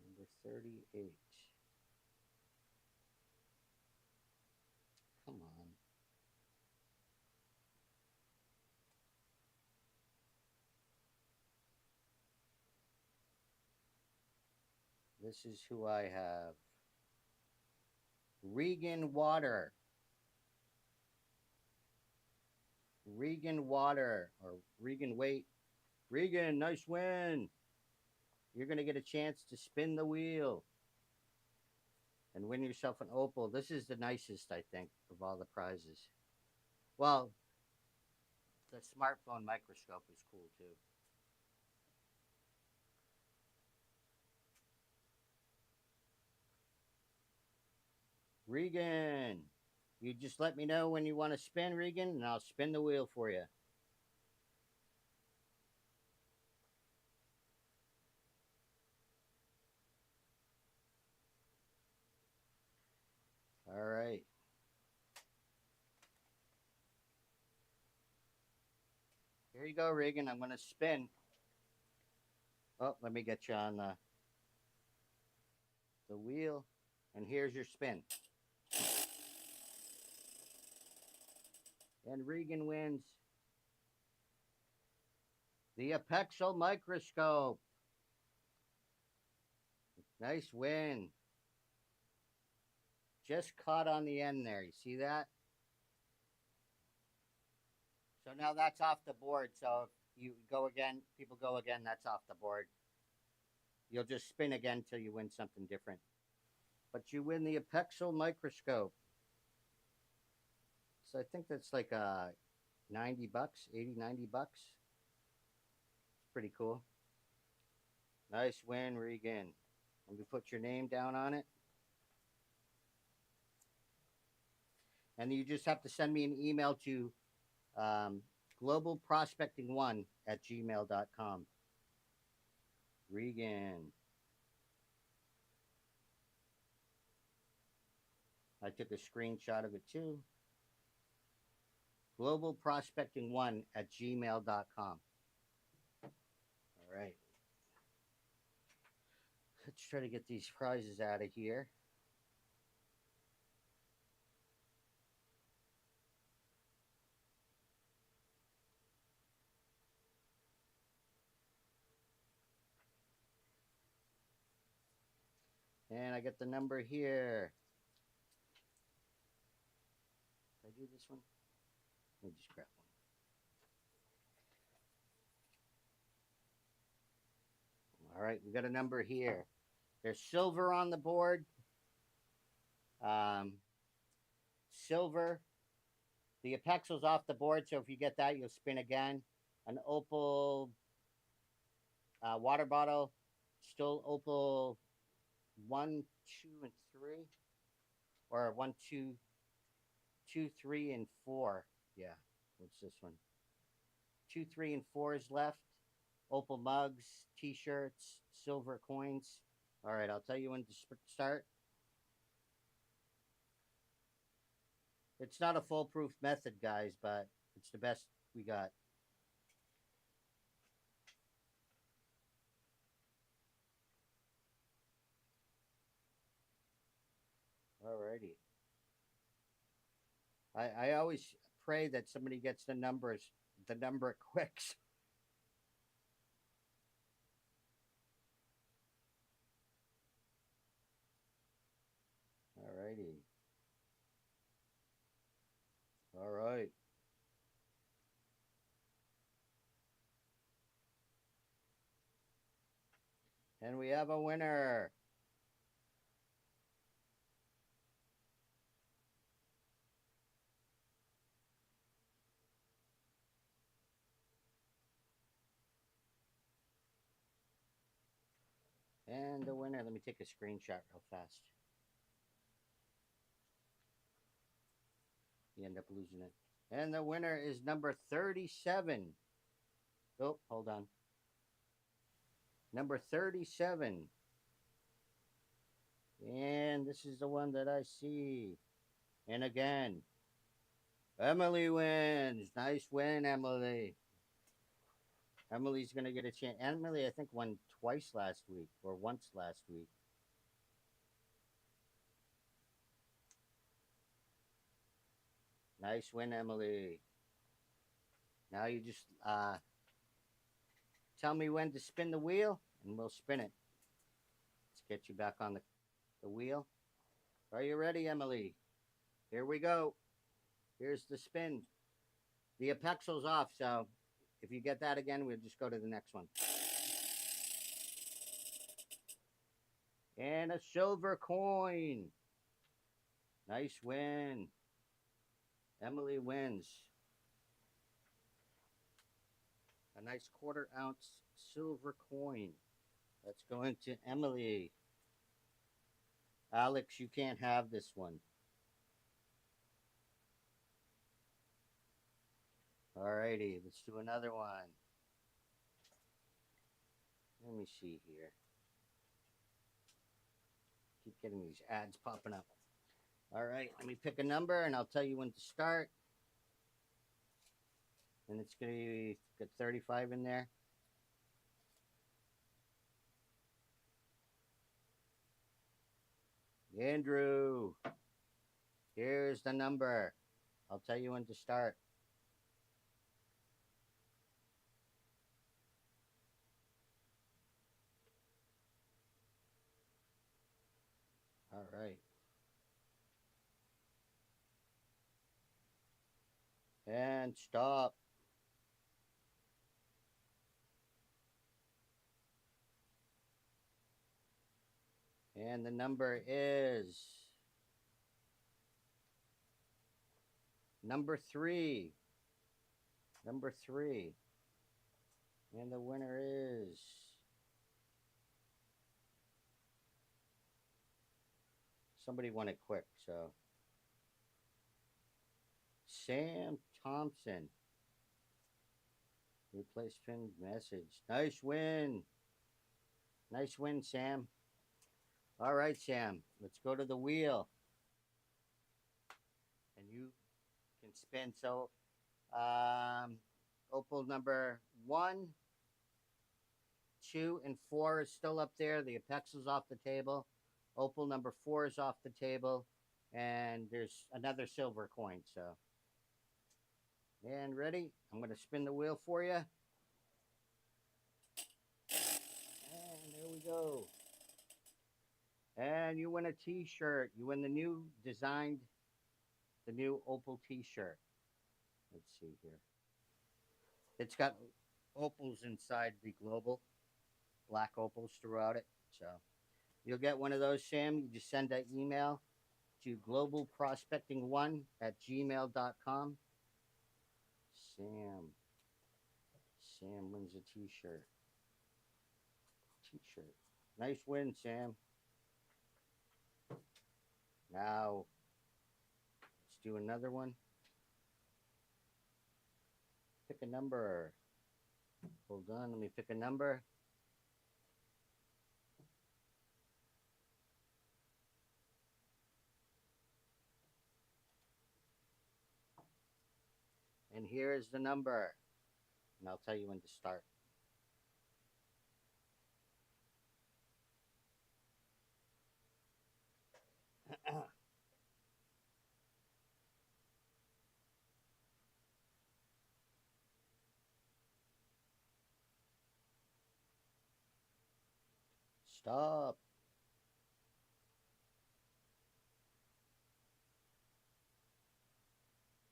number 38. Come on. This is who I have. Regan Water. Regan Water or Regan Wait. Regan, nice win. You're going to get a chance to spin the wheel and win yourself an Opal. This is the nicest, I think, of all the prizes. Well, the smartphone microscope is cool too. Regan, you just let me know when you want to spin, Regan, and I'll spin the wheel for you. All right. Here you go, Regan. I'm going to spin. Oh, let me get you on the wheel. And here's your spin. And Regan wins the APEXEL microscope. Nice win. Just caught on the end there. You see that? So now that's off the board. So if you go again, people go again, that's off the board. You'll just spin again till you win something different. But you win the APEXEL microscope. So I think that's like 90 bucks, 80, 90 bucks. It's pretty cool. Nice win, Regan. Let me put your name down on it. And you just have to send me an email to globalprospecting1@gmail.com. Regan. I took a screenshot of it too. globalprospecting1@gmail.com. All right. Let's try to get these prizes out of here. And I get the number here. Did I do this one? Let me just grab one. All right, we got a number here. There's silver on the board. Um, Silver. The APEXEL's off the board, so if you get that, you'll spin again. An Opal water bottle. Still Opal 1, 2, and 3. Or 1, 2, 2, 3, and 4. Yeah. What's this one? 2, 3, and 4 is left. Opal mugs, T-shirts, silver coins. All right, I'll tell you when to start. It's not a foolproof method, guys, but it's the best we got. Alrighty. I always pray that somebody gets the number quick. Alrighty. All right. And we have a winner. And the winner, let me take a screenshot real fast. You end up losing it. And the winner is number 37. Oh, hold on. Number 37. And this is the one that I see. And again, Emily wins. Nice win, Emily. Emily's going to get a chance. Emily, I think, won twice last week or once last week. Nice win, Emily. Now you just tell me when to spin the wheel, and we'll spin it. Let's get you back on the wheel. Are you ready, Emily? Here we go. Here's the spin. The APEXEL's off, so if you get that again, we'll just go to the next one. And a silver coin. Nice win. Emily wins. A nice quarter-ounce silver coin. That's going to Emily. Alex, you can't have this one. Alrighty, let's do another one. Let me see here. Keep getting these ads popping up. All right, let me pick a number and I'll tell you when to start. And it's going to get 35 in there. Andrew, here's the number. I'll tell you when to start. All right. And stop. And the number is number 3. Number 3. And the winner is somebody won it quick, so Sam Thompson. Replace pinned message. Nice win. Nice win, Sam. All right, Sam. Let's go to the wheel. And you can spin. So, Opal number 1, 2 and 4 is still up there. The APEXEL's off the table. Opal number 4 is off the table. And there's another silver coin. So, and ready? I'm going to spin the wheel for you. And there we go. And you win a t-shirt. You win the new designed, the new Opal t-shirt. Let's see here. It's got opals inside the global, black opals throughout it. So you'll get one of those, Sam. You just send an email to globalprospecting1@gmail.com. Sam wins a t-shirt. T-shirt. Nice win, Sam. Now, let's do another one. Pick a number. Hold on, let me pick a number. And here is the number. And I'll tell you when to start. Stop.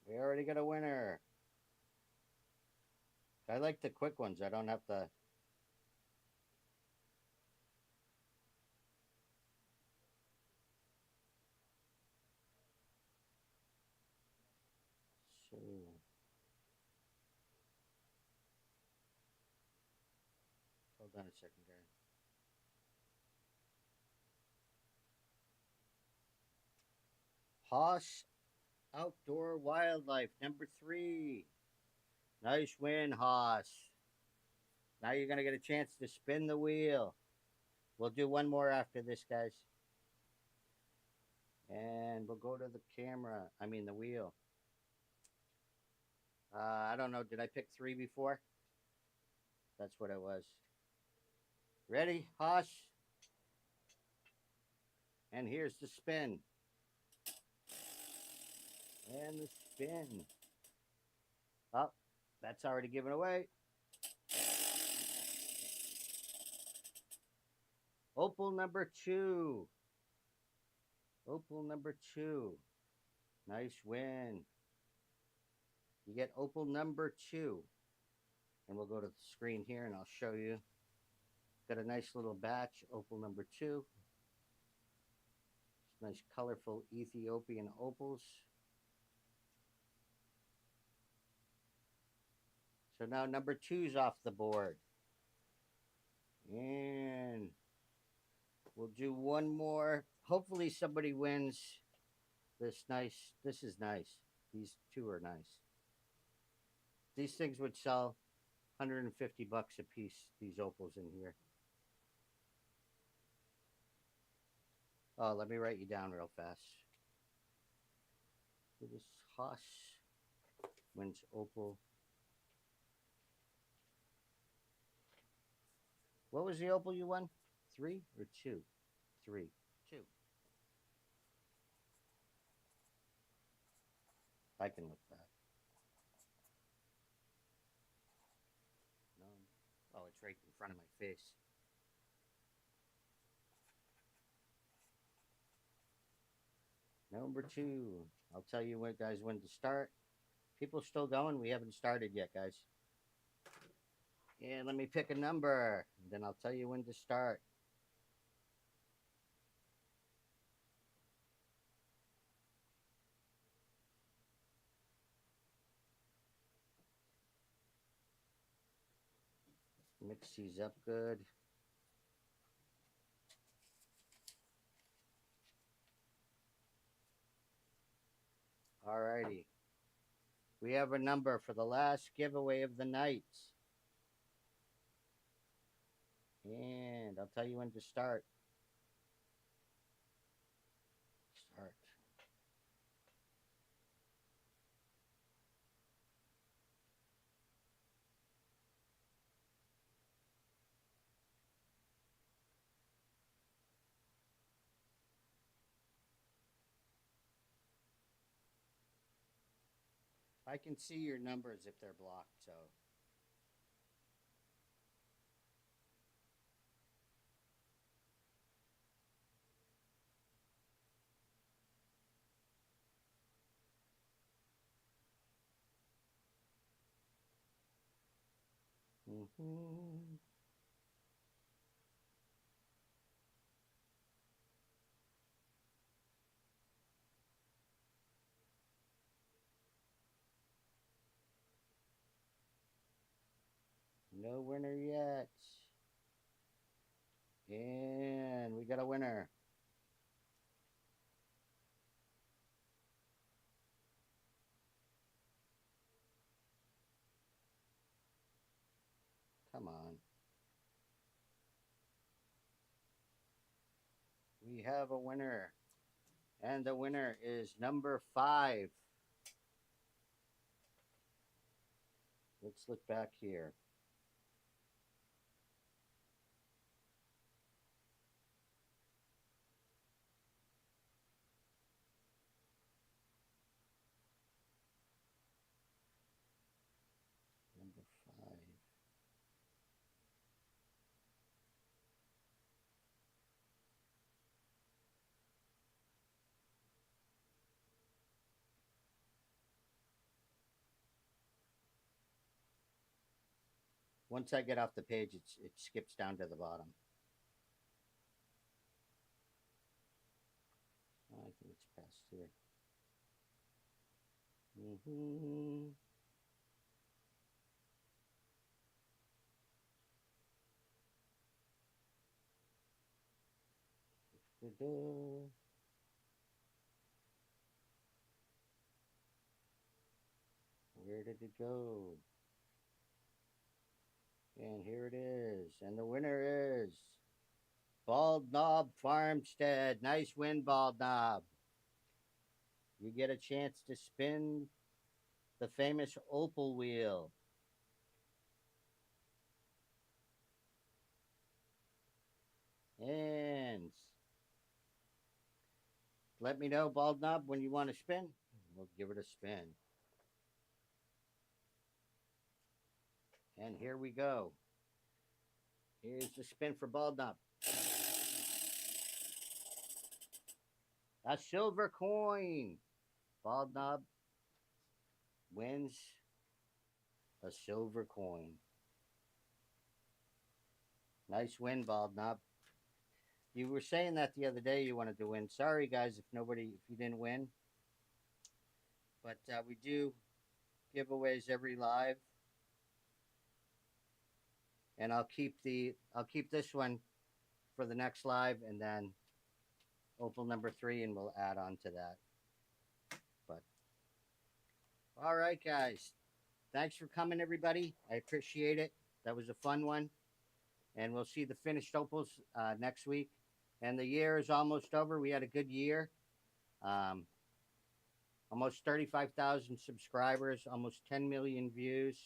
We already got a winner. I like the quick ones. I don't have to. So, hold on a second, guys. Haas Outdoor Wildlife, number 3. Nice win, Haas. Now you're going to get a chance to spin the wheel. We'll do one more after this, guys. And we'll go to the camera. I mean, the wheel. I don't know. Did I pick 3 before? That's what it was. Ready, Haas? And here's the spin. And the spin. Oh, that's already given away. Opal number 2. Opal number 2. Nice win. You get Opal number 2. And we'll go to the screen here and I'll show you. Got a nice little batch, Opal number 2. Nice colorful Ethiopian opals. So now number 2's off the board. And we'll do one more. Hopefully somebody wins this nice. This is nice. These 2 are nice. These things would sell $150 a piece, these opals in here. Oh, let me write you down real fast. This Haas wins opal. What was the opal you won? 3 or 2? 3. 2. I can look back. No. Oh, it's right in front of my face. Number 2. I'll tell you what, guys, when to start. People still going. We haven't started yet, guys. And let me pick a number. Then I'll tell you when to start. Mix these up good. Alrighty. We have a number for the last giveaway of the night. And I'll tell you when to start. Start. I can see your numbers if they're blocked, so. Mm-hmm. No winner yet. And we got a winner. Come on. We have a winner. And the winner is number 5. Let's look back here. Number 5. Once I get off the page, it skips down to the bottom. I think it's past here. Mm-hmm. Da-da. Where did it go? And here it is. And the winner is Bald Knob Farmstead. Nice win, Bald Knob. You get a chance to spin the famous Opal wheel. And let me know, Bald Knob, when you want to spin. We'll give it a spin. And here we go. Here's the spin for Bald Knob. A silver coin. Bald Knob wins a silver coin. Nice win, Bald Knob. You were saying that the other day you wanted to win. Sorry, guys, if you didn't win. But we do giveaways every live, and I'll keep this one for the next live, and then Opal number 3, and we'll add on to that. But all right, guys, thanks for coming, everybody. I appreciate it. That was a fun one, and we'll see the finished opals next week. And the year is almost over. We had a good year. Um, almost 35,000 subscribers, almost 10 million views,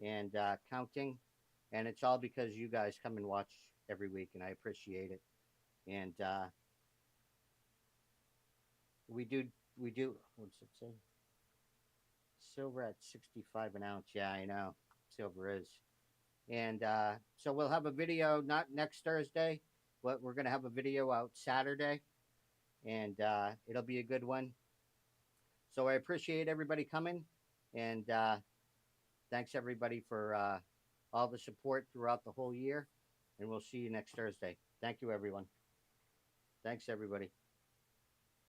and counting. And it's all because you guys come and watch every week, and I appreciate it. And we do. What's it say? Silver at 65 an ounce. Yeah, I know. Silver is. And so we'll have a video not next Thursday, but we're gonna have a video out Saturday, and it'll be a good one. So I appreciate everybody coming, and thanks everybody for all the support throughout the whole year. And we'll see you next Thursday. Thank you, everyone. Thanks, everybody.